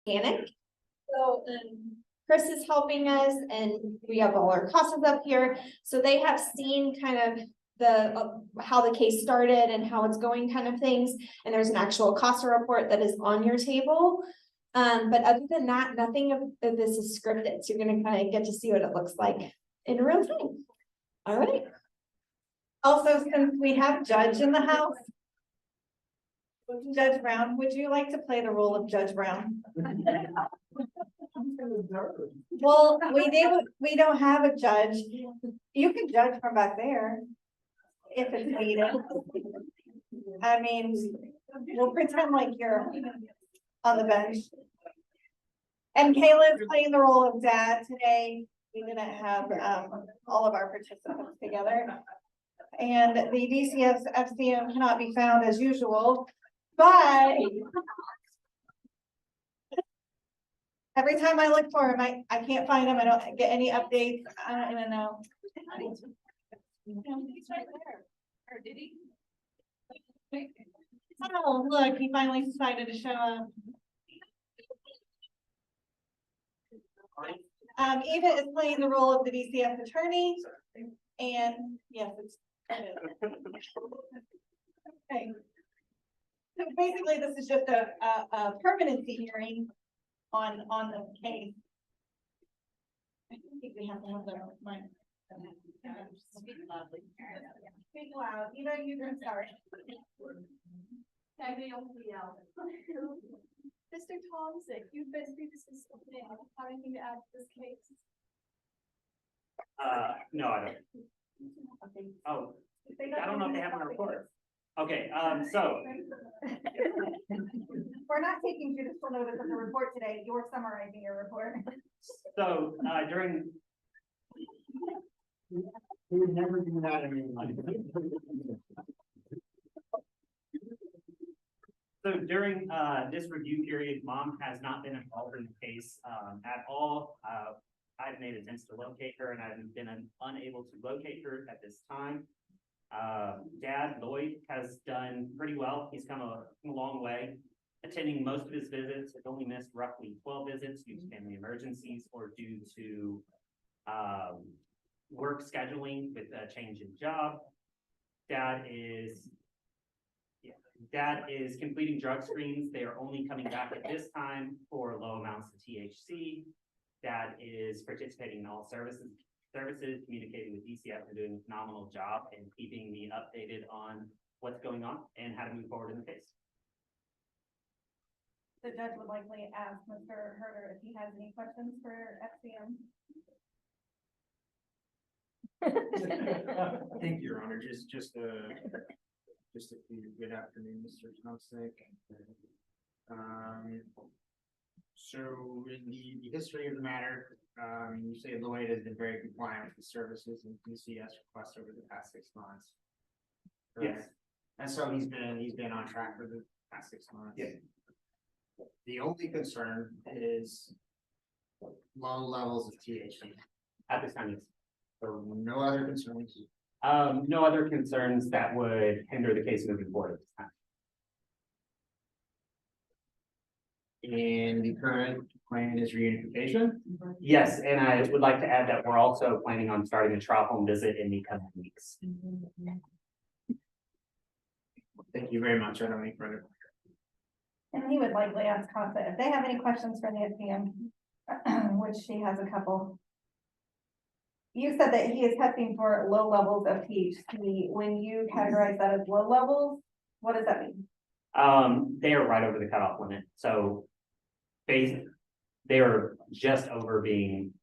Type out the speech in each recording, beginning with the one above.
organic. So Chris is helping us, and we have all our CASAs up here. So they have seen kind of the how the case started and how it's going kind of things. And there's an actual CASA report that is on your table. But other than that, nothing of this is scripted. So you're going to kind of get to see what it looks like in real time. All right. Also, since we have Judge in the house, Judge Brown, would you like to play the role of Judge Brown? Well, we don't have a judge. You can judge from back there if it's needed. I mean, we'll pretend like you're on the bench. And Kayla's playing the role of dad today. We didn't have all of our participants together. And the DCS FCM cannot be found as usual, but every time I look for him, I can't find him. I don't get any updates. I don't even know. He's right there. Or did he? Oh, look, he finally decided to show up. Eva is playing the role of the DCF attorney. And yes, it's okay. So basically, this is just a permanency hearing on the case. I think we have to have the mic. Speak loudly. Speak loud. You know you can start. Mr. Tomczyk, you've been previously submitted. Have anything to add to this case? No, I don't. Oh, I don't know if they have a report. Okay, so. We're not taking judicial notice of the report today. You're summarizing your report. So, during. We would never do that anymore. So during this review period, mom has not been involved in the case at all. I've made attempts to locate her and I've been unable to locate her at this time. Dad, Lloyd, has done pretty well. He's come a long way, attending most of his visits. Has only missed roughly 12 visits due to family emergencies or due to work scheduling with a change in job. Dad is completing drug screens. They are only coming back at this time for low amounts of THC. Dad is participating in all services, communicating with DCF and doing a phenomenal job and keeping me updated on what's going on and how to move forward in the case. The judge would likely ask Mr. Herder if he has any questions for FCM. Thank you, Your Honor. Just a good afternoon, Mr. Tomczyk. So in the history of the matter, you say Lloyd has been very compliant with the services and DCS requests over the past 6 months. Correct? Yes. And so he's been on track for the past 6 months. Yes. The only concern is low levels of THC. At this time, yes. So no other concerns. No other concerns that would hinder the case moving forward at this time. And the current plan is reunification. Yes, and I would like to add that we're also planning on starting a trial home visit in the coming weeks. Thank you very much. I don't have any further. And he would likely ask CASA if they have any questions for the FCM, which she has a couple. You said that he is testing for low levels of THC. When you categorize that as low levels, what does that mean? They are right over the cutoff limit. So they are just over being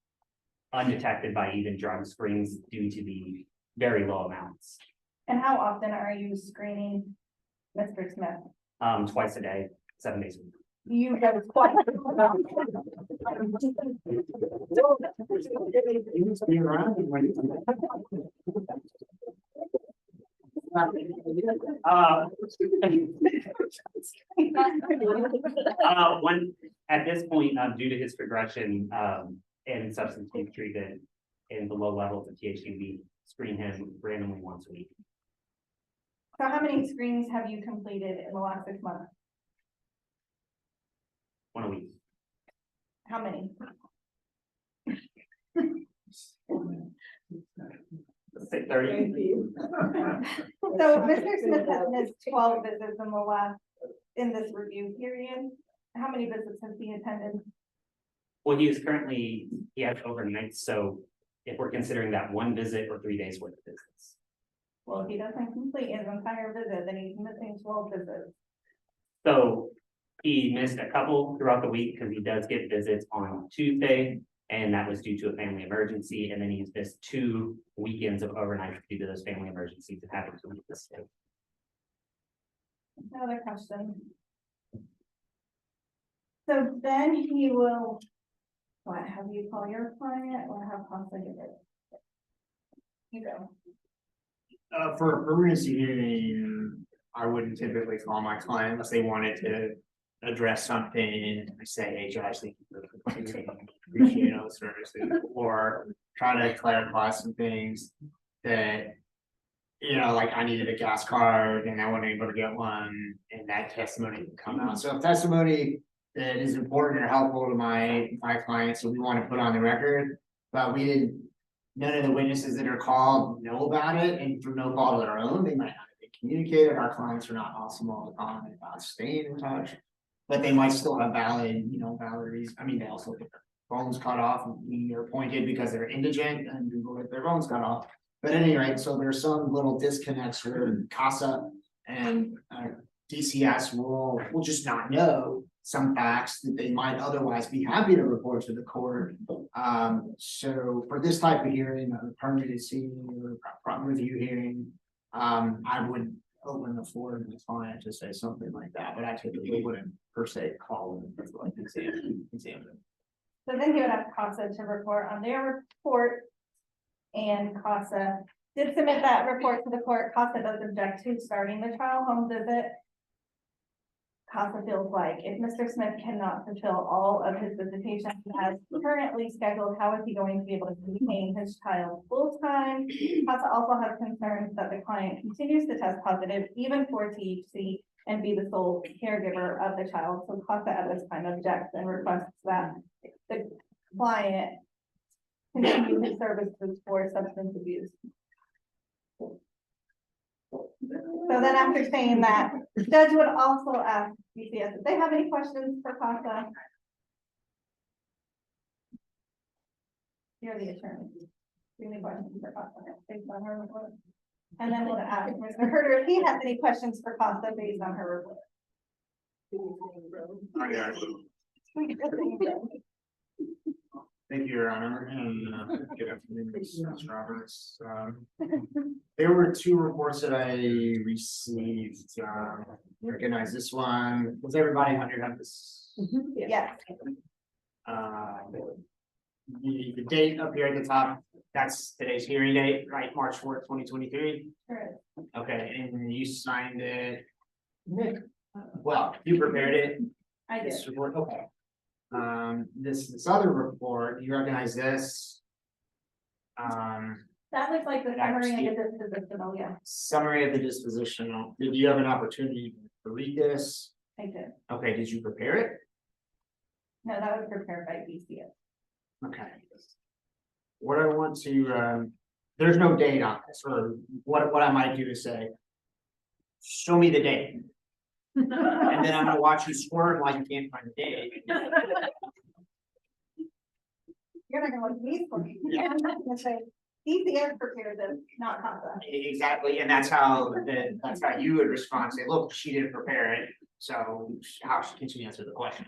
undetected by even drug screens due to the very low amounts. And how often are you screening Mr. Smith? Twice a day, 7 days a week. You go twice. When at this point, due to his progression and substance use treatment and the low levels of THC, we screen him randomly once a week. So how many screens have you completed in the last 6 months? 1 a week. How many? Let's say 30. So Mr. Smith has missed 12 visits in this review period. How many visits has he attended? Well, he has overnight, so if we're considering that one visit or 3 days worth of visits. Well, if he doesn't complete his entire visit, then he's missing 12 visits. So he missed a couple throughout the week because he does get visits on Tuesday. And that was due to a family emergency. And then he's missed 2 weekends of overnight due to those family emergencies that happened to this. Another question. So then he will, what, have you call your client or have CASA give it? You go. For emergency hearing, I wouldn't typically call my client unless they wanted to address something. I say, hey, Josh, thank you for complaining, appreciate all the services, or try to clarify some things that, like I needed a gas card and I wasn't able to get one, and that testimony can come out. So if testimony that is important or helpful to my clients, so we want to put on the record, but none of the witnesses that are called know about it, and through no fault of their own, they might not have been communicated. Our clients are not awesome all the time about staying in touch, but they might still have valid reasons. I mean, they also get their phones cut off, and we are appointed because they're indigent, and people get their phones cut off. But at any rate, so there's some little disconnects where CASA and DCS will just not know some facts that they might otherwise be happy to report to the court. So for this type of hearing, a permitted scene or review hearing, I would open the floor to the client to say something like that, but I typically wouldn't per se call them for like examine. So then he would have CASA to report on their report. And CASA did submit that report to the court. CASA does object to starting the trial home visit. CASA feels like if Mr. Smith cannot fulfill all of his visitations he has currently scheduled, how is he going to be able to maintain his child full time? CASA also has concerns that the client continues to test positive even for THC and be the sole caregiver of the child. So CASA at this time objects and requests that the client continue his services for substance abuse. So then after saying that, the judge would also ask DCS if they have any questions for CASA. You're the attorney. Do you have any questions for CASA based on her report? And then we'll ask Mr. Herter if he has any questions for CASA based on her report. Thank you, Your Honor, and good afternoon, Ms. Roberts. There were 2 reports that I received. Recognize this one. Was everybody have this? Yes. The date up here at the top, that's today's hearing date, right? March 4th, 2023. Sure. Okay, and you signed it. Well, you prepared it. I did. This report, okay. This other report, you recognize this? That looks like the summary of the dispositional, yeah, Summary of the dispositional. Did you have an opportunity to read this? I did. Okay, did you prepare it? No, that was prepared by DCS. Okay. What I want to, there's no date on this, or what I might do is say, show me the date. And then I'm gonna watch you squirm like you can't find the date. You're not gonna look at me for me. Yeah. I'm not gonna say, DCS prepared this, not CASA. Exactly, and that's how you would respond, say, look, she didn't prepare it, so how can she answer the question?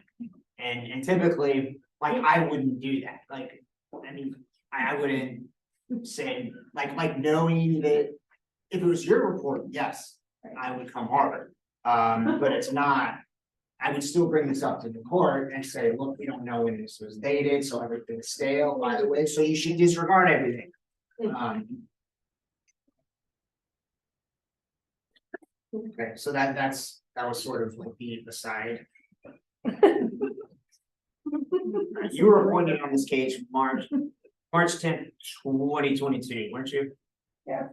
And typically, like, I wouldn't do that, like, I mean, I wouldn't say, like knowing that if it was your report, yes, I would come harder. But it's not, I would still bring this up to the court and say, look, we don't know when this was dated, so everything's stale, by the way, so you should disregard everything. Okay, so that was sort of like the aside. You were appointed on this case March 10th, 2022, weren't you? Yeah.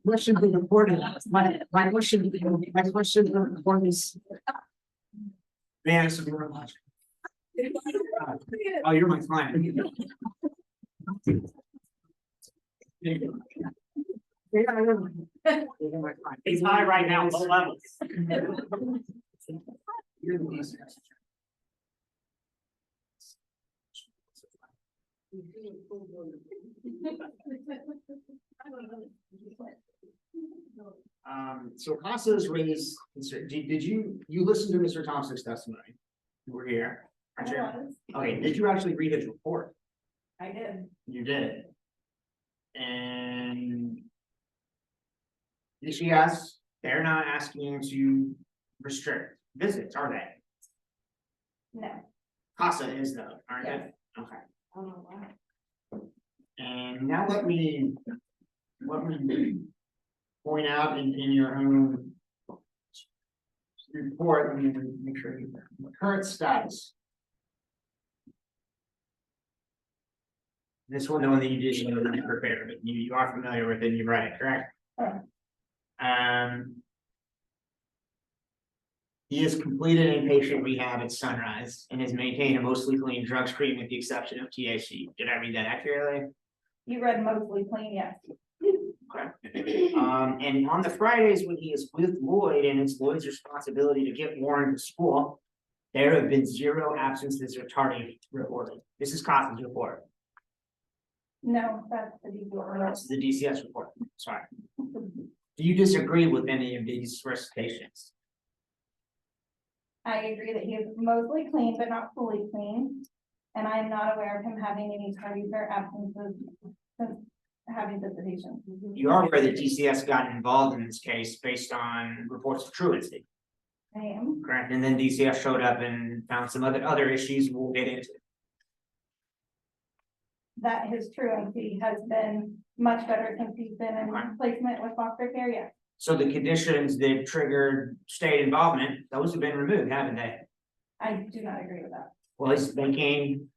Question being recorded. My question is. Man, this is very much. Oh, you're my client. It's high right now, low levels. You're the least. So CASA's raised, did you listen to Mr. Thompson's testimony? You were here. aren't you? Okay, did you actually read his report? I did. You did. And. Did she ask, they're not asking you to restrict visits, are they? No. CASA is though, aren't they? Yes. Okay. I don't know why. And now let me point out in your own report, let me make sure you, current status. This one, the one that you didn't prepare, but you are familiar with it, you read it, correct? Correct. He has completed inpatient rehab at Sunrise and has maintained a mostly clean drug screen with the exception of THC. Did I read that accurately? You read mostly clean, yes. Okay. And on the Fridays when he is with Lloyd and it's Lloyd's responsibility to get Warren to school, there have been 0 absences or tardy reported. This is CASA's report. No, that's the DCS. That's the DCS report. Sorry. Do you disagree with any of these recitations? I agree that he is mostly clean, but not fully clean. And I am not aware of him having any tardies or absences since having visitation. You are aware that DCS got involved in this case based on reports of truancy, I am. correct? And then DCS showed up and found some other issues we'll get into. That his truancy has been much better since he's been in placement with foster care, yes. So the conditions that triggered state involvement, those have been removed, haven't they? I do not agree with that. Well, he's thinking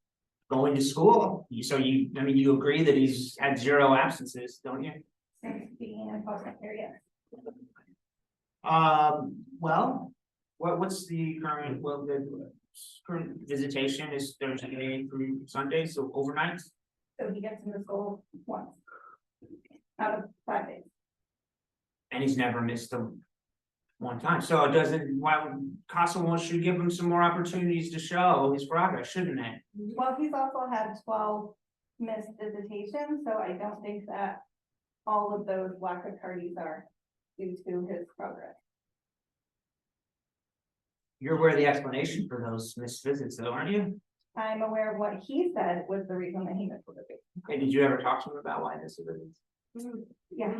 going to school. I mean, you agree that he's had 0 absences, don't you? Since being in foster care, yes. Well, what's the current, the current visitation is Thursday through Sunday, so overnight? So he gets into school once out of 5 days. And he's never missed them one time. So it doesn't, why CASA wants you to give him some more opportunities to show his progress, shouldn't it? Well, he's also had 12 missed visitations, so I don't think that all of those lack of tardies are due to his progress. You're aware of the explanation for those missed visits though, aren't you? I'm aware of what he said was the reason that he missed the visit. Okay, did you ever talk to him about why this is? Yeah,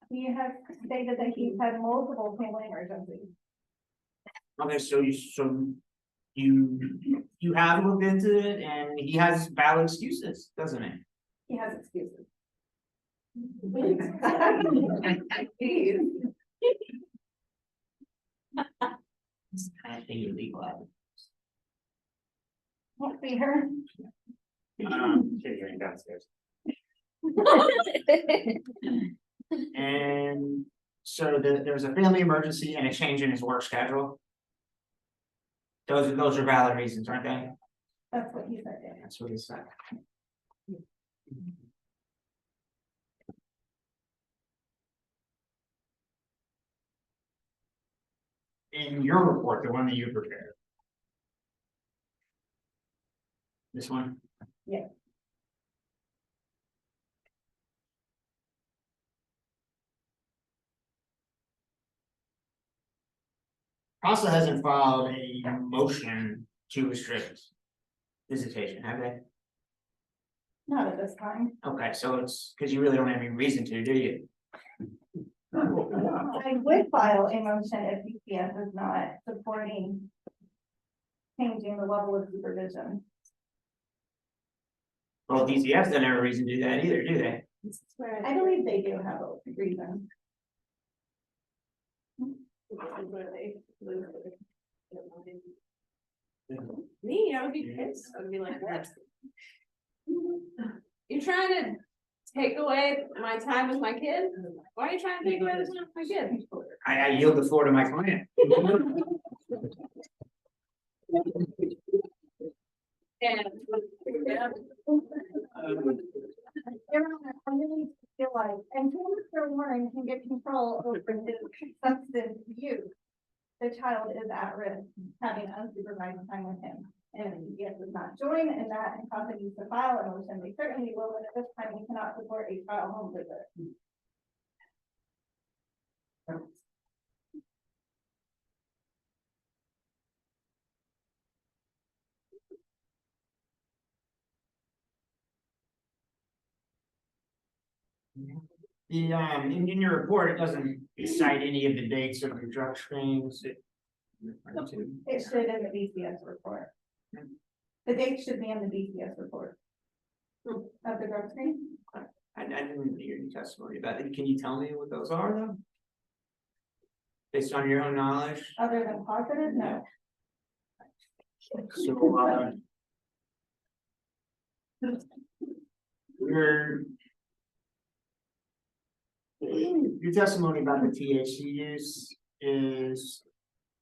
he has stated that he's had multiple family emergencies. Okay, so you have looked into it and he has valid excuses, doesn't it? He has excuses. I think illegal. Won't see her. Catering downstairs. And so there's a family emergency and a change in his work schedule. Those are valid reasons, aren't they? That's what he said. Yeah. That's what he said. In your report, the one that you prepared. This one? Yeah. CASA hasn't filed a motion to restrict visitation, have they? Not at this time. Okay, so it's because you really don't have any reason to, do you? I would file a motion if DCS is not supporting changing the level of supervision. Well, DCS doesn't have a reason to do that either, do they? I believe they do have a reason. Me, I would be pissed. I would be like, what? You're trying to take away my time with my kid? Why are you trying to take away the time with my kid? I yield the floor to my client. And, yeah. Your Honor, I really feel like, until Mr. Warren can get control over his substance use, the child is at risk having unsupervised time with him. And yes, does not join, and that CASA needs to file a motion. They certainly will, but at this time, we cannot support a trial home visit. The, in your report, it doesn't cite any of the dates of the drug screens. It should in the BCS report. The date should be in the BCS report. Of the drug screen. I didn't hear any testimony about it. Can you tell me what those are though? Based on your own knowledge? Other than positive, no. So, your testimony about the THC use is,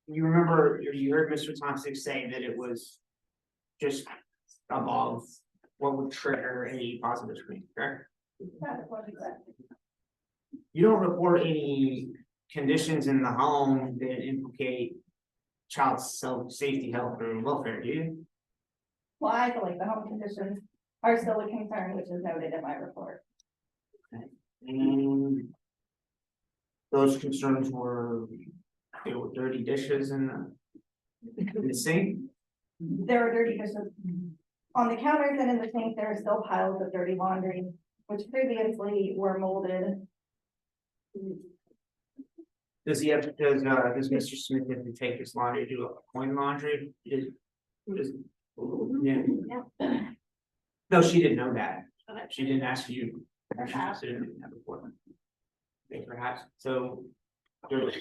you remember, you heard Mr. Thompson say that it was just above what would trigger a positive screen, correct? That is what he said. You don't report any conditions in the home that implicate child's safety, health, or welfare, do you? Well, I believe the home conditions are still a concern, which is noted in my report. And those concerns were, there were dirty dishes in the sink? There are dirty dishes on the counters and in the sink. There are still piles of dirty laundry, which previously were molded. Does Mr. Smith have to take his laundry, do a coin laundry? Yeah. No, she didn't know that. She didn't ask you. Perhaps. She didn't have a report. Okay, perhaps, so. Does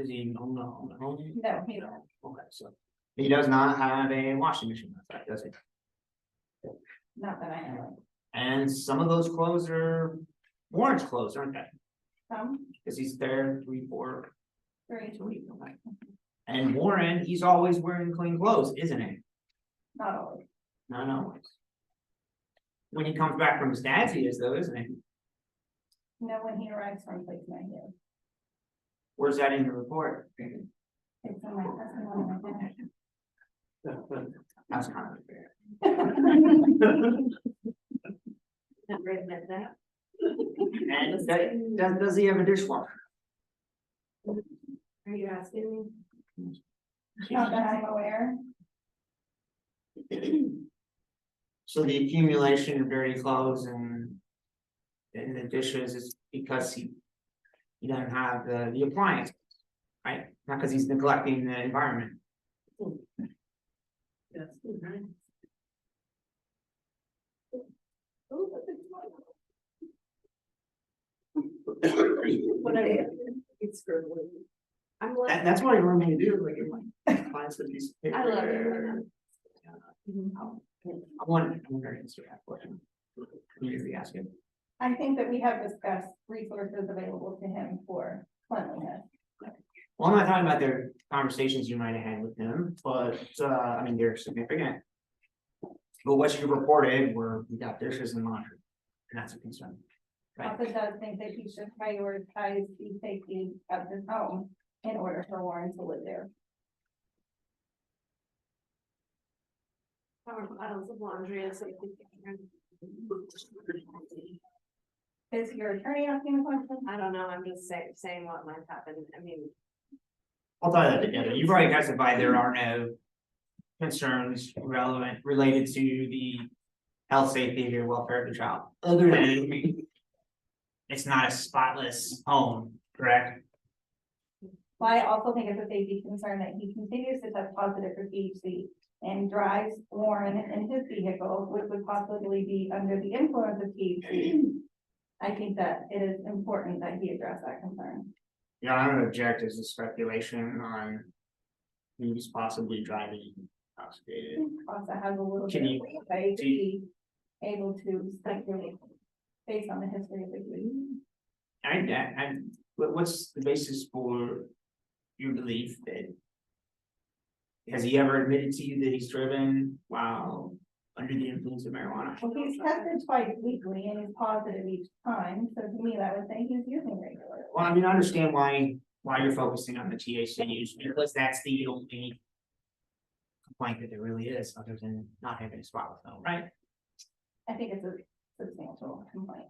he own the home? No, he don't. Okay, so he does not have a washing machine outside, does he? Not that I know of. And some of those clothes are Warren's clothes, aren't they? Some, Because he's there 3, 4 very, a week. Okay. And Warren, he's always wearing clean clothes, isn't he? not always. Not always. When he comes back from his dad's, he is though, isn't he? No, when he arrives from placement here. Where's that in the report? It's in my testimony. That's kind of fair. Not read that. And does he have a dishwasher? Are you asking me? Not that I'm aware. So the accumulation of dirty clothes and the dishes is because he doesn't have the appliances, right? Not because he's neglecting the environment. Yes. What I did, it's scribbling. I'm like, That's what I normally do, like in my clients with these. I love it. I want to answer that question. Can you be asking? I think that we have discussed resources available to him for cleanliness. Well, I'm not talking about the conversations you might have had with him, but I mean, they're significant. But what you reported were we got dishes and laundry, and that's a concern. Right? CASA does think that he should prioritize the safety of his home in order for Warren to live there. Piles of laundry and safety. Is your attorney asking a question? I don't know, I'm just saying what might happen, I mean. I'll tie that together. You've already testified there are no concerns related to the health, safety, or welfare of the child. Other than it's not a spotless home, correct? Well, I also think it's a safety concern that he continues to test positive for THC and drives Warren in his vehicle, which would possibly be under the influence of THC. I think that it is important that he address that concern. Yeah, I don't object as a speculation on who's possibly driving intoxicated. CASA has a little bit Can of you- leeway to do you- be able to speculate based on the history of the case. What's the basis for your belief that? Has he ever admitted to you that he's driven while under the influence of marijuana? Well, he's tested twice weekly and he's positive each time, so to me, that would say he's using regularly. Well, I mean, I understand why you're focusing on the THC use, because that's the only complaint that there really is, other than not having a spot with film, right? I think it's a substantial complaint.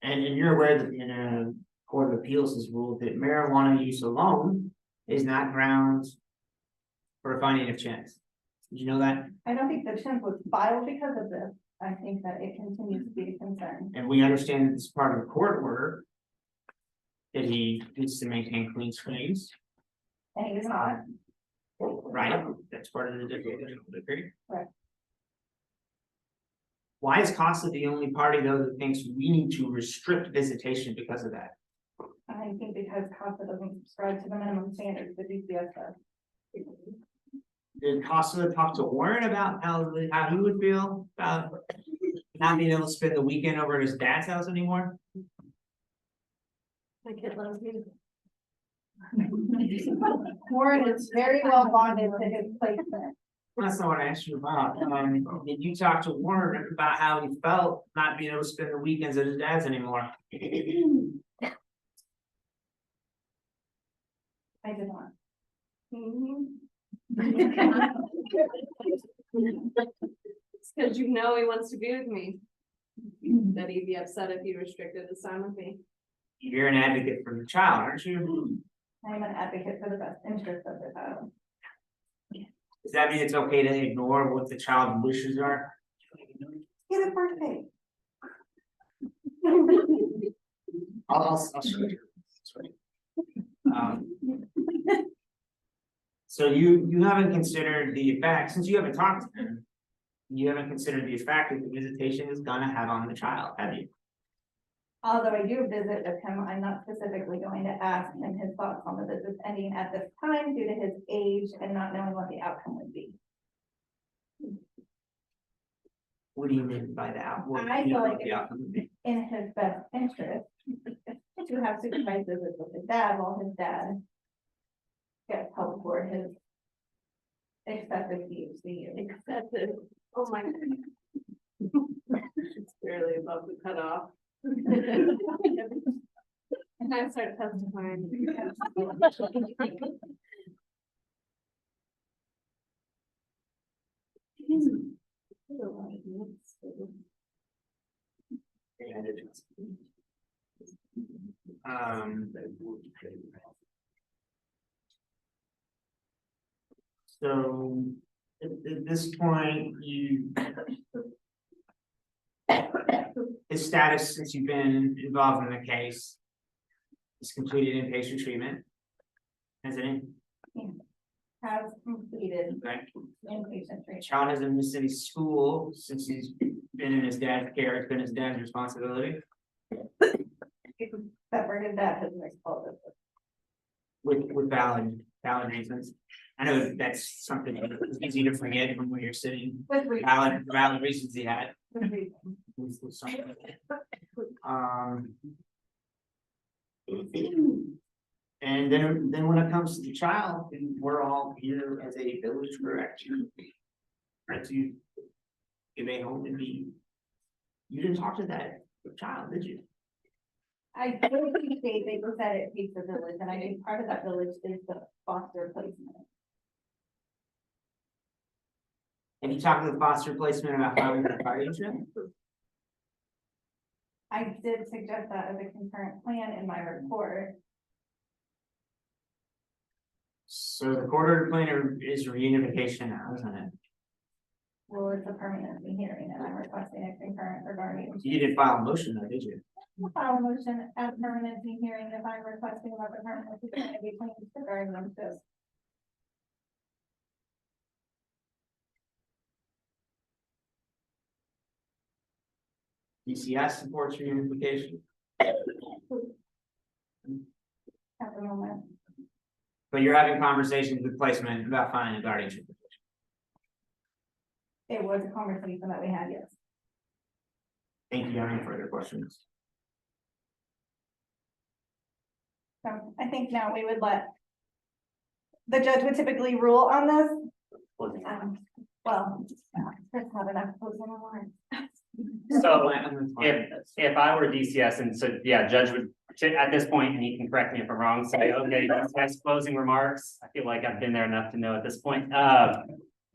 And you're aware that in a court of appeals has ruled that marijuana use alone is not grounds for a finding of chance. Did you know that? I don't think the chimp was filed because of this. I think that it continues to be a concern. And we understand that this is part of the court order. That he needs to maintain clean screens, And he was not. right? That's part of the decree. Right. Why is CASA the only party though that thinks we need to restrict visitation because of that? I think because CASA doesn't subscribe to the minimum standards that DCS does. Did CASA talk to Warren about how he would feel about not being able to spend the weekend over at his dad's house anymore? My kid loves me. Warren is very well bonded to his placement. That's not what I asked you about. Did you talk to Warren about how he felt not being able to spend the weekends at his dad's anymore? I did not. It's because you know he wants to be with me. That he'd be upset if he restricted his time with me. You're an advocate for the child, aren't you? I'm an advocate for the best interest of the child. Does that mean it's okay to ignore what the child's wishes are? Get a birthday. I'll show you. Um, So you haven't considered the effect, since you haven't talked to him, you haven't considered the effect that the visitation is gonna have on the child, have you? Although I do visit with him, I'm not specifically going to ask him his thoughts on the visits ending at this time due to his age and not knowing what the outcome would be. What do you mean by that? What I do you feel know like the outcome would be? In his best interest to have supervised visits with his dad while his dad gets help for his excessive THC use. Excessive. Oh my. It's barely above the cutoff. And I start testifying. Um. So, at this point, his status since you've been involved in the case is completed inpatient treatment. Has it? Has completed Okay. inpatient treatment. Child hasn't missed any school since he's been in his dad's care. It's been his dad's responsibility Except for his dad has mixed all with valid reasons. I know that's something that's easy to forget from where you're sitting. With reason. Valid reasons he had. With reason. Was something. And then when it comes to the child, then we're all here as a village for action. Right, to give a home and be. You didn't talk to that child, did you? I really appreciate they said it takes a village, and I think part of that village is the foster placement. Have you talked to the foster placement about how we're guardianship? I did suggest that as a concurrent plan in my report. So the court order plan is reunification now, isn't it? Well, it's a permanency hearing, and I'm requesting a concurrent regarding. You didn't file a motion though, did you? I'll file a motion as permanency hearing if I'm requesting about the permanency hearing to be changed to guardianship. DCS supports reunification, At the moment. but you're having conversations with placement about finding a guardianship. It was a conversation that we had, yes. Thank you. Any further questions? So I think now we would let. The judge would typically rule on this. Well, there's not enough closing remarks. So if I were DCS and so, yeah, judge would, at this point, and he can correct me if I'm wrong, say, okay, DCS closing remarks. I feel like I've been there enough to know at this point.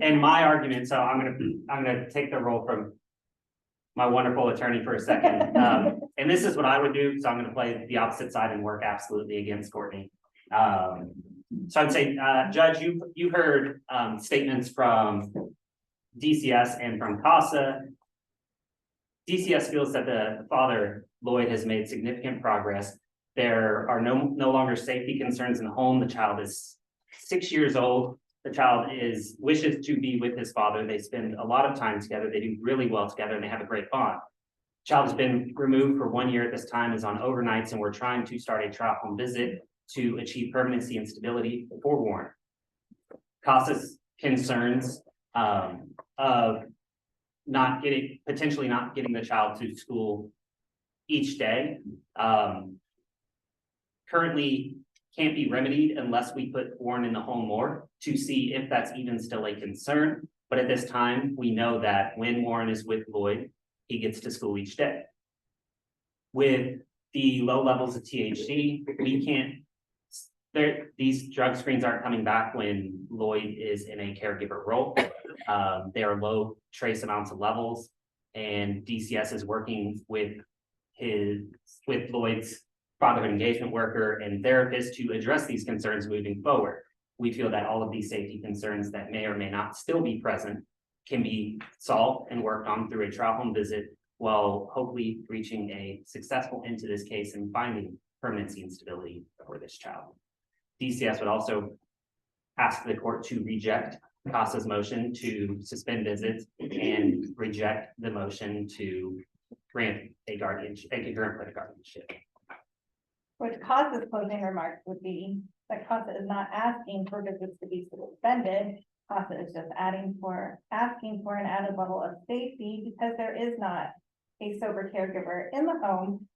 And my argument, so I'm gonna take the role from my wonderful attorney for a second. And this is what I would do, so I'm gonna play the opposite side and work absolutely against Courtney. So I'd say, Judge, you heard statements from DCS and from CASA. DCS feels that the father, Lloyd, has made significant progress. There are no longer safety concerns in the home. The child is 6 years old. The child wishes to be with his father. They spend a lot of time together. They do really well together and they have a great bond. Child has been removed for 1 year at this time, is on overnights, and we're trying to start a trial home visit to achieve permanency and stability for Warren. CASA's concerns of potentially not getting the child to school each day currently can't be remedied unless we put Warren in the home more to see if that's even still a concern. But at this time, we know that when Warren is with Lloyd, he gets to school each day. With the low levels of THC, we can't, these drug screens aren't coming back when Lloyd is in a caregiver role. They are low trace amounts of levels, and DCS is working with Lloyd's fatherhood engagement worker and therapist to address these concerns moving forward. We feel that all of these safety concerns that may or may not still be present can be solved and worked on through a trial home visit, while hopefully reaching a successful end to this case and finding permanency and stability for this child. DCS would also ask the court to reject CASA's motion to suspend visits and reject the motion to grant a concurrent guardianship. Which CASA's closing remarks would be that CASA is not asking for visits to be suspended. CASA is just asking for an added level of safety because there is not a sober caregiver in the home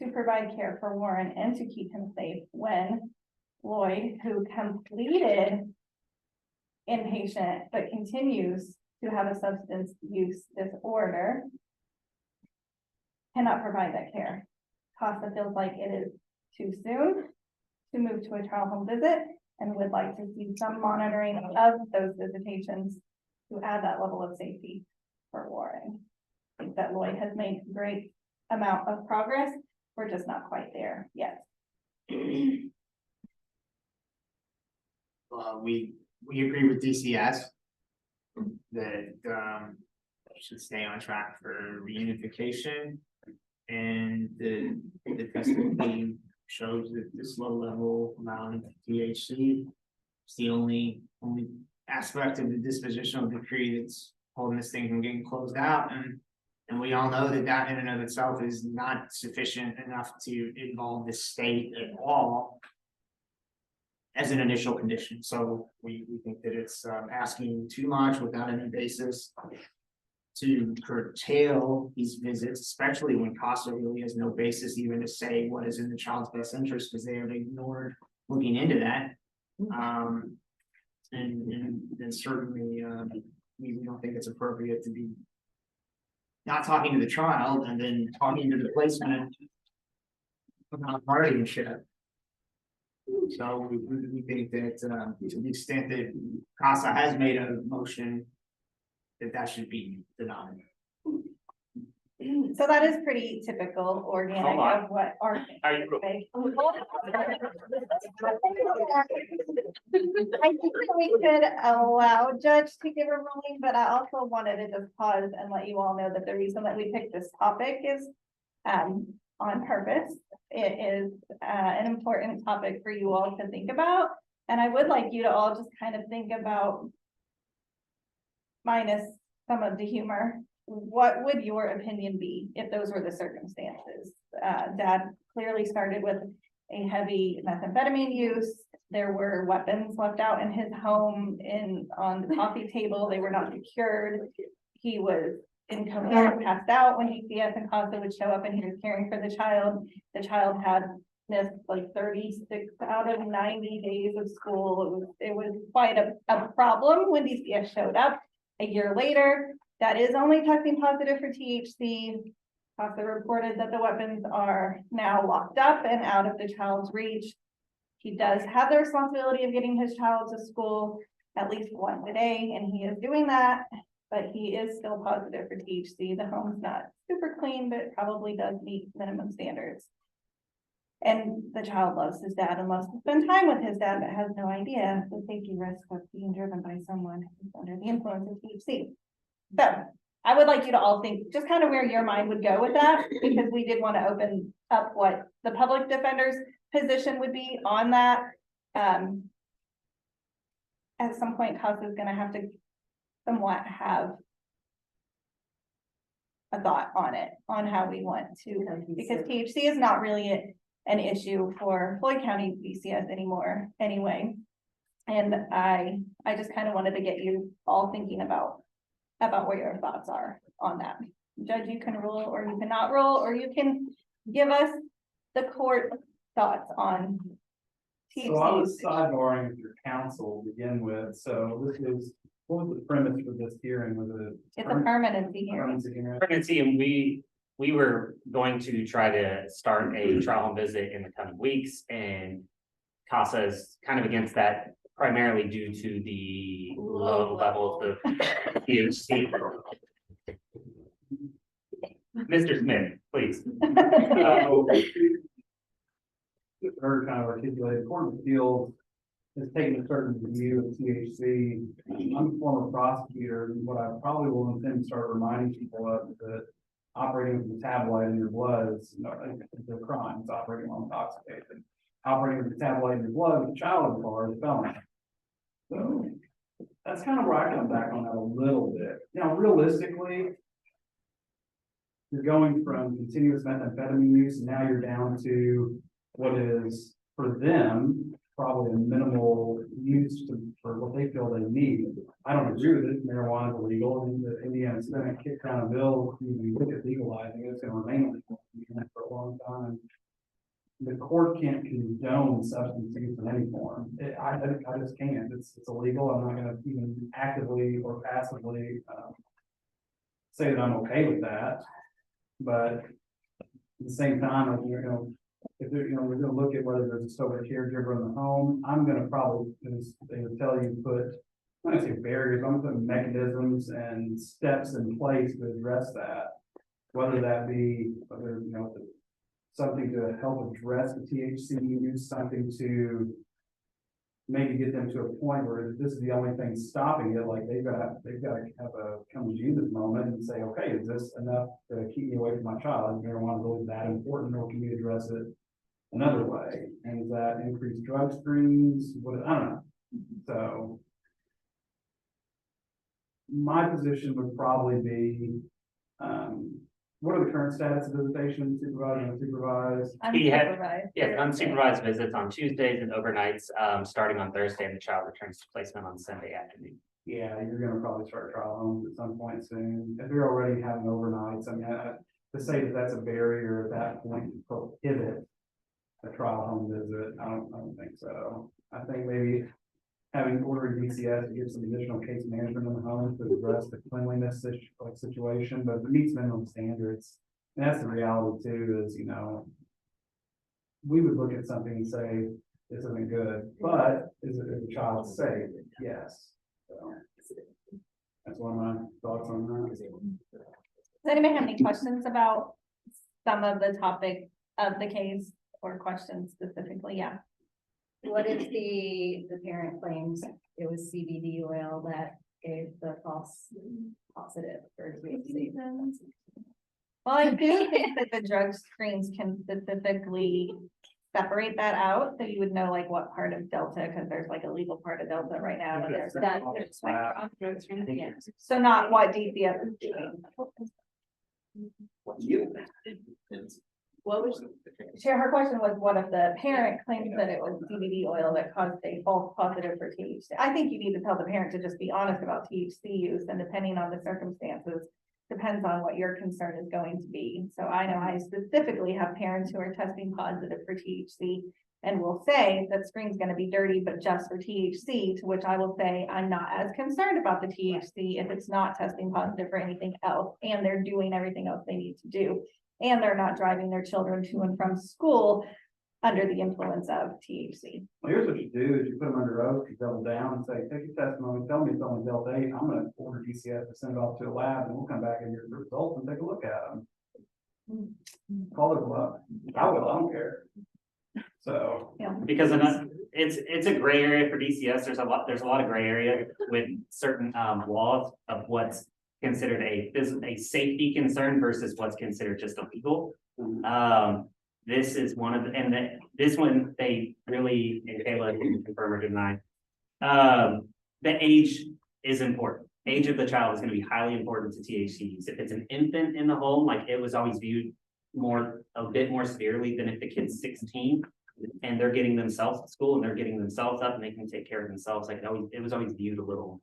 to provide care for Warren and to keep him safe when Lloyd, who completed inpatient but continues to have a substance use disorder, cannot provide that care. CASA feels like it is too soon to move to a trial home visit and would like to see some monitoring of those visitations to add that level of safety for Warren. I think that Lloyd has made a great amount of progress. We're just not quite there yet. We agree with DCS that should stay on track for reunification, and the testimony shows that this low level amount of THC is the only aspect of the dispositional decree that's holding this thing from getting closed out, and we all know that in and of itself is not sufficient enough to involve the state at all as an initial condition. So we think that it's asking too much without any basis to curtail these visits, especially when CASA really has no basis even to say what is in the child's best interest, because they have ignored looking into that. And certainly we don't think it's appropriate to be not talking to the child and then talking to the placement about guardianship. So we think that to the extent that CASA has made a motion, that should be denied. So that is pretty typical organic of what our. Are you? I think that we could allow judge to give a ruling, but I also wanted to just pause and let you all know that the reason that we picked this topic is on purpose. It is an important topic for you all to think about, and I would like you to all just kind of think about, minus some of the humor, what would your opinion be if those were the circumstances? Dad clearly started with a heavy methamphetamine use. there were weapons left out in his home on the coffee table. They were not secured. He was incoherent, passed out when DCS and CASA would show up and he was caring for the child. The child had missed like 36 out of 90 days of school. It was quite a problem when DCS showed up. A year later, that is only testing positive for THC. CASA reported that the weapons are now locked up and out of the child's reach. He does have the responsibility of getting his child to school at least once a day, and he is doing that, but he is still positive for THC. The home's not super clean, but probably does meet minimum standards. And the child loves his dad and loves to spend time with his dad, but has no idea the safety risk of being driven by someone who's under the influence of THC. So I would like you to all think just kind of where your mind would go with that, because we did want to open up what the public defender's position would be on that. At some point, CASA is going to have to somewhat have a thought on it, on how we want to, because THC is not really an issue for Floyd County DCS anymore anyway. And I just kind of wanted to get you all thinking about what your thoughts are on that. Judge, you can rule or you cannot rule, or you can give us the court thoughts on THC. So I was sidebarring with your counsel to begin with, so what was the premise for this hearing? Was it? It's a permanency hearing. Permanency hearing? Pregnancy, and we were going to try to start a trial home visit in the coming weeks, and CASA is kind of against that, primarily due to the low levels of THC. Mr. Smith, please. Heard kind of articulated, Court of Appeals has taken a certain view of THC. I'm a former prosecutor, and what I probably will intend to start reminding people of is that operating with a metabolite in your blood is, it's a crime. It's operating while intoxicated. Operating with a metabolite in your blood with a child in the car is a felony. So that's kind of where I come back on that a little bit. Realistically, you're going from continuous methamphetamine use, and now you're down to what is for them probably a minimal use for what they feel they need. I don't agree with it. Marijuana is illegal, and the Indiana Senate kicked down a bill. You look at legalizing it, it's going to remain illegal for a long time. The court can't condone substance use in any form. I just can't. It's illegal. I'm not going to even actively or passively say that I'm okay with that. But at the same time, if we're going to look at whether there's a sober caregiver in the home, I'm going to probably, as they would tell you, I'm going to say barriers, I'm going to put mechanisms and steps in place to address that. Whether that be, something to help address the THC use, something to maybe get them to a point where this is the only thing stopping it, like they've got to have a come to you this moment and say, okay, is this enough to keep me away from my child? Is marijuana really that important, or can we address it another way? And is that increased drug screens? I don't know. So my position would probably be, what are the current status of visitation, supervised and unsupervised? He had- Unsupervised. Yes, unsupervised visits on Tuesdays and overnights, starting on Thursday, and the child returns to placement on Sunday afternoon. Yeah, you're gonna probably start trial homes at some point soon. If you're already having overnights, I mean, to say that that's a barrier at that point to prohibit a trial home visit, I don't think so. I think maybe having ordering DCS to give some additional case management in the home to address the cleanliness situation, but if it meets minimum standards. And that's the reality too, is, we would look at something and say, this isn't good, but is the child safe? Yes. So that's one of my thoughts on that. Does anybody have any questions about some of the topic of the case or questions specifically? Yeah. What if the parent claims it was CBD oil that gave the false positive for THC? Well, I do think that the drug screens can specifically separate that out, so you would know like what part of Delta, because there's like a legal part of Delta right now, and there's that. Yeah. So not what DCF is doing. What was, Her question was, what if the parent claims that it was CBD oil that caused a false positive for THC? I think you need to tell the parent to just be honest about THC use, and depending on the circumstances, depends on what your concern is going to be. So I know I specifically have parents who are testing positive for THC and will say that spring's gonna be dirty, but just for THC, to which I will say, I'm not as concerned about the THC if it's not testing positive for anything else, and they're doing everything else they need to do. And they're not driving their children to and from school under the influence of THC. Well, here's what you do, is you put them under oath, you double down and say, take your testimony, tell me it's only Delta 8, I'm gonna order DCS to send it off to a lab, and we'll come back and get the results and take a look at them. Call it bluff, I don't care. So, Because it's a gray area for DCS. There's a lot of gray area with certain laws of what's considered a safety concern versus what's considered just illegal. This is one of the, and this one, they really, and Kayla can confirm or deny. The age is important. Age of the child is going to be highly important to THC use. If it's an infant in the home, like it was always viewed a bit more severely than if the kid's 16 and they're getting themselves to school and they're getting themselves up and they can take care of themselves. Like it was always viewed a little.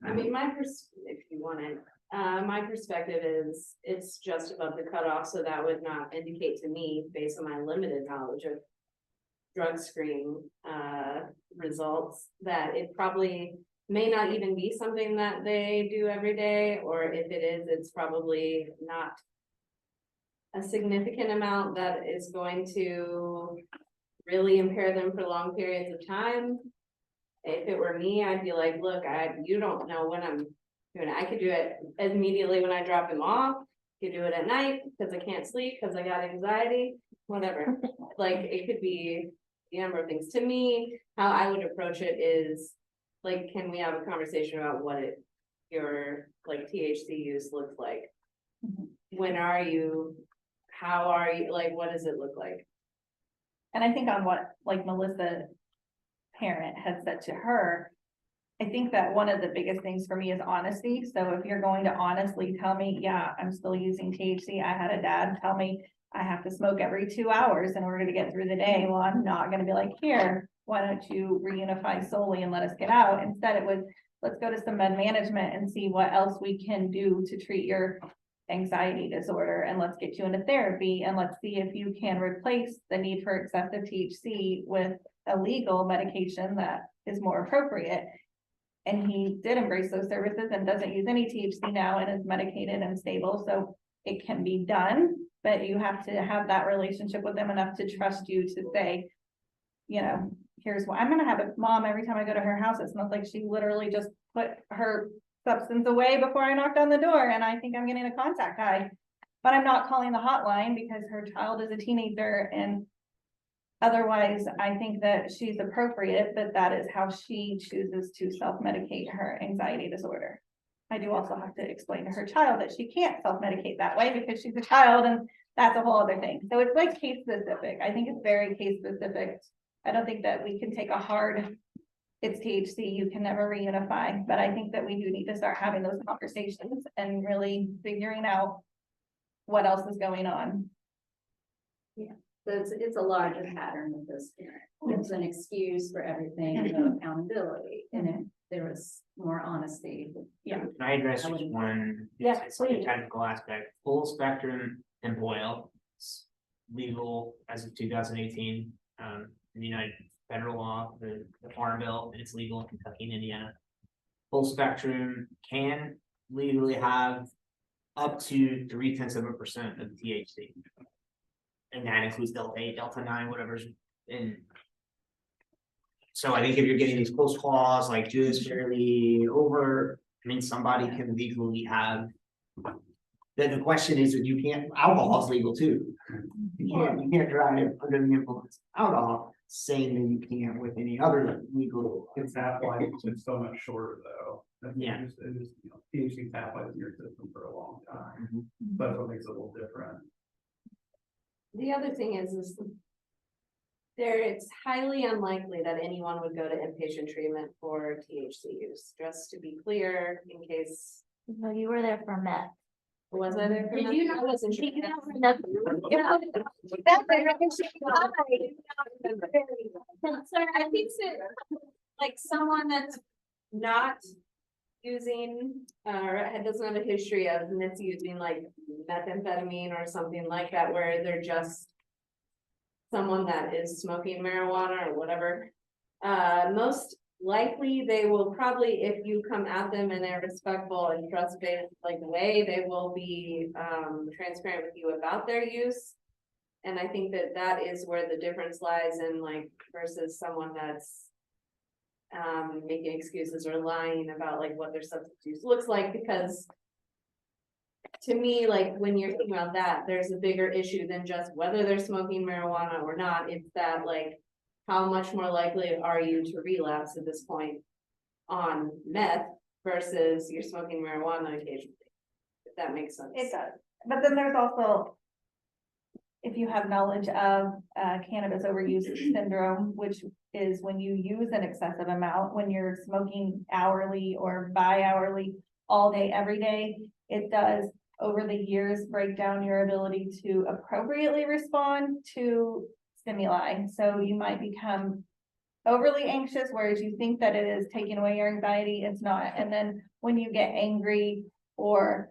I mean, if you want it, my perspective is it's just above the cutoff, so that would not indicate to me, based on my limited knowledge of drug screen results, that it probably may not even be something that they do every day, or if it is, it's probably not a significant amount that is going to really impair them for long periods of time. If it were me, I'd be like, look, you don't know when I'm doing it. I could do it immediately when I drop him off. You do it at night because I can't sleep because I got anxiety, whatever. Like it could be a number of things. To me, how I would approach it is like, can we have a conversation about what your like THC use looks like? When are you? How are you? Like, what does it look like? And I think on what like Melissa parent had said to her, I think that one of the biggest things for me is honesty. So if you're going to honestly tell me, yeah, I'm still using THC. I had a dad tell me I have to smoke every 2 hours in order to get through the day. Well, I'm not going to be like, here, why don't you reunify solely and let us get out? Instead, it was, let's go to some med management and see what else we can do to treat your anxiety disorder, and let's get you into therapy, and let's see if you can replace the need for excessive THC with a legal medication that is more appropriate. And he did embrace those services and doesn't use any THC now and is medicated and stable. So it can be done, but you have to have that relationship with them enough to trust you to say, you know, here's what I'm going to have a mom every time I go to her house. It smells like she literally just put her substance away before I knocked on the door. And I think I'm getting a contact high, but I'm not calling the hotline because her child is a teenager. And otherwise, I think that she's appropriate, but that is how she chooses to self-medicate her anxiety disorder. I do also have to explain to her child that she can't self-medicate that way because she's a child, and that's a whole other thing. So it's like case specific. I think it's very case specific. I don't think that we can take a hard, it's THC, you can never reunify, but I think that we do need to start having those conversations and really figuring out what else is going on. It's a larger pattern with this parent. It's an excuse for everything, no accountability, and if there was more honesty. Yeah. Can I address just one? Yeah, It's like a please. technical aspect. Full spectrum hemp oil. It's legal as of 2018, in the United federal law, the Farm Bill, and it's legal in Kentucky and Indiana. Full spectrum can legally have up to 0.3% of THC. And that includes Delta 8, Delta 9, whatever's in. So I think if you're getting these close calls, like just barely over, I mean, somebody can legally have. Then the question is, if you can't, alcohol is legal too. You can't drive under the influence of alcohol, saying that you can't with any other legal. it's half-life, it's so much shorter though. Yeah. It is, you know, THC's half-life in your system for a long time, Mhm. that's what makes it a little different. The other thing is it's highly unlikely that anyone would go to inpatient treatment for THC use, just to be clear, in case. No, you were there for meth. Was I there? for Did that? you not- I wasn't sure. Did you not remember? Yeah. So I think that, like, someone that's not using, doesn't have a history of misusing like methamphetamine or something like that, where they're just someone that is smoking marijuana or whatever, most likely they will probably, if you come at them in a respectful and trust-based like way, they will be transparent with you about their use. And I think that that is where the difference lies in, like, versus someone that's making excuses or lying about like what their substance use looks like, because to me, like, when you're thinking about that, there's a bigger issue than just whether they're smoking marijuana or not. It's that, like, how much more likely are you to relapse at this point on meth versus you're smoking marijuana occasionally? If that makes sense. It does, but then there's also, if you have knowledge of cannabis overuse syndrome, which is when you use an excessive amount, when you're smoking hourly or bi-hourly, all day, every day, it does over the years break down your ability to appropriately respond to stimuli. So you might become overly anxious, whereas you think that it is taking away your anxiety, it's not. And then when you get angry or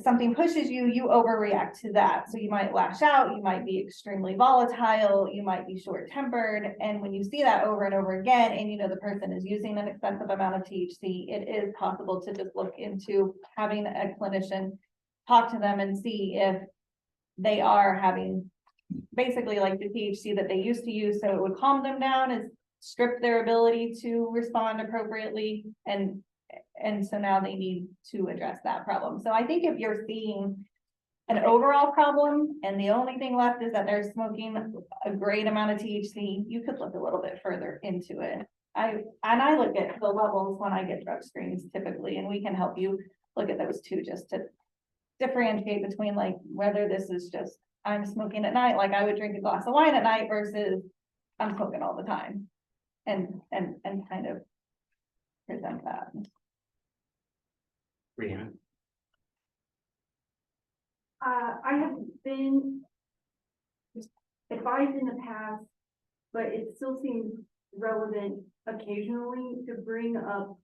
something pushes you, you overreact to that. So you might lash out, you might be extremely volatile, you might be short-tempered. And when you see that over and over again, and you know the person is using an excessive amount of THC, it is possible to just look into having a clinician talk to them and see if they are having basically like the THC that they used to use, so it would calm them down and strip their ability to respond appropriately. And so now they need to address that problem. So I think if you're seeing an overall problem and the only thing left is that they're smoking a great amount of THC, you could look a little bit further into it. I look at the levels when I get drug screens typically, and we can help you look at those too, just to differentiate between like whether this is just I'm smoking at night, like I would drink a glass of wine at night, versus I'm smoking all the time, and kind of present that. Brianna? I have been advised in the past, but it still seems relevant occasionally to bring up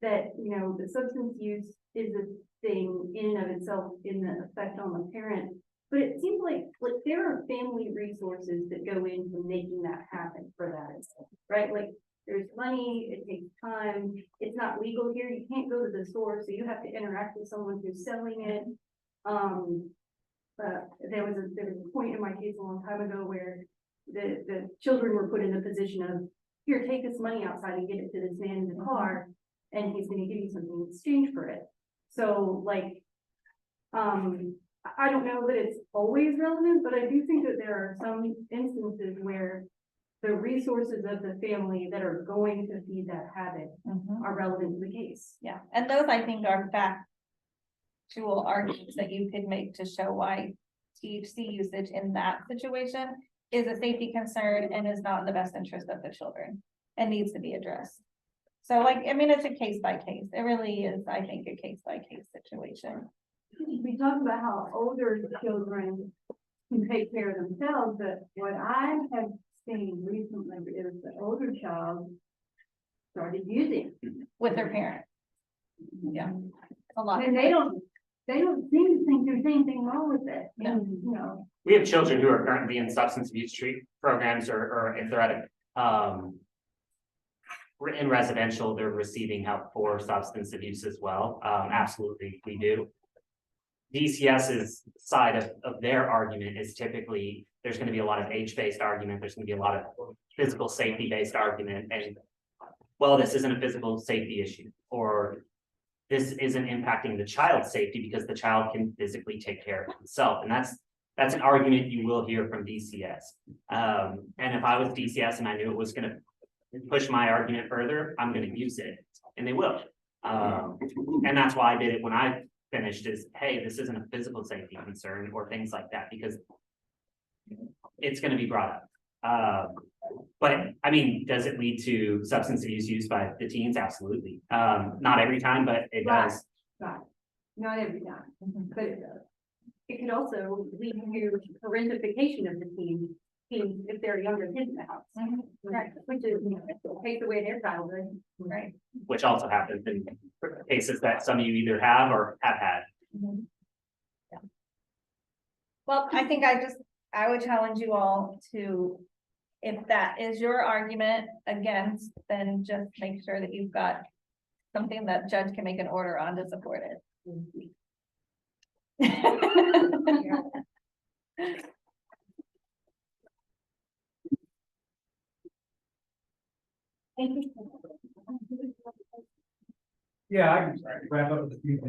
that, you know, the substance use is a thing in and of itself in the effect on the parent. But it seems like there are family resources that go into making that happen for that, right? Like there's money, it takes time, it's not legal here, you can't go to the store, so you have to interact with someone who's selling it. There was a point in my case a long time ago where the children were put in the position of, here, take this money outside and get it to this man in the car, and he's gonna give you something in exchange for it. So like, I don't know that it's always relevant, but I do think that there are some instances where the resources of the family that are going to feed that habit are relevant to the case. Yeah, and those I think are factual arguments that you could make to show why THC usage in that situation is a safety concern and is not in the best interest of the children and needs to be addressed. So like, I mean, it's a case by case. It really is, I think, a case by case situation. We talk about how older children can take care of themselves, but what I have seen recently is the older child started using. With their parent. Yeah, a lot. And they don't seem to think there's anything wrong with it. No. And, you know, We have children who are currently in substance abuse programs, or if they're at in residential, they're receiving help for substance abuse as well. Absolutely, we do. DCS's side of their argument is typically, there's gonna be a lot of age-based argument, there's gonna be a lot of physical safety-based argument, and well, this isn't a physical safety issue, or this isn't impacting the child's safety because the child can physically take care of himself, and that's an argument you will hear from DCS. And if I was DCS and I knew it was gonna push my argument further, I'm gonna use it, and they will. And that's why I did it when I finished, is, hey, this isn't a physical safety concern or things like that, because it's gonna be brought up. But I mean, does it lead to substance abuse used by the teens? Absolutely. Not every time, but it does. Right. not every time, but it does. It could also lead to parentification of the teens if there are younger kids in the house. Right, which is, takes away their childhood. Right. Which also happens in cases that some of you either have or have had. Well, I think I would challenge you all to, if that is your argument against, then just make sure that you've got something that judge can make an order on to support it. Yeah, I can wrap up with a few things.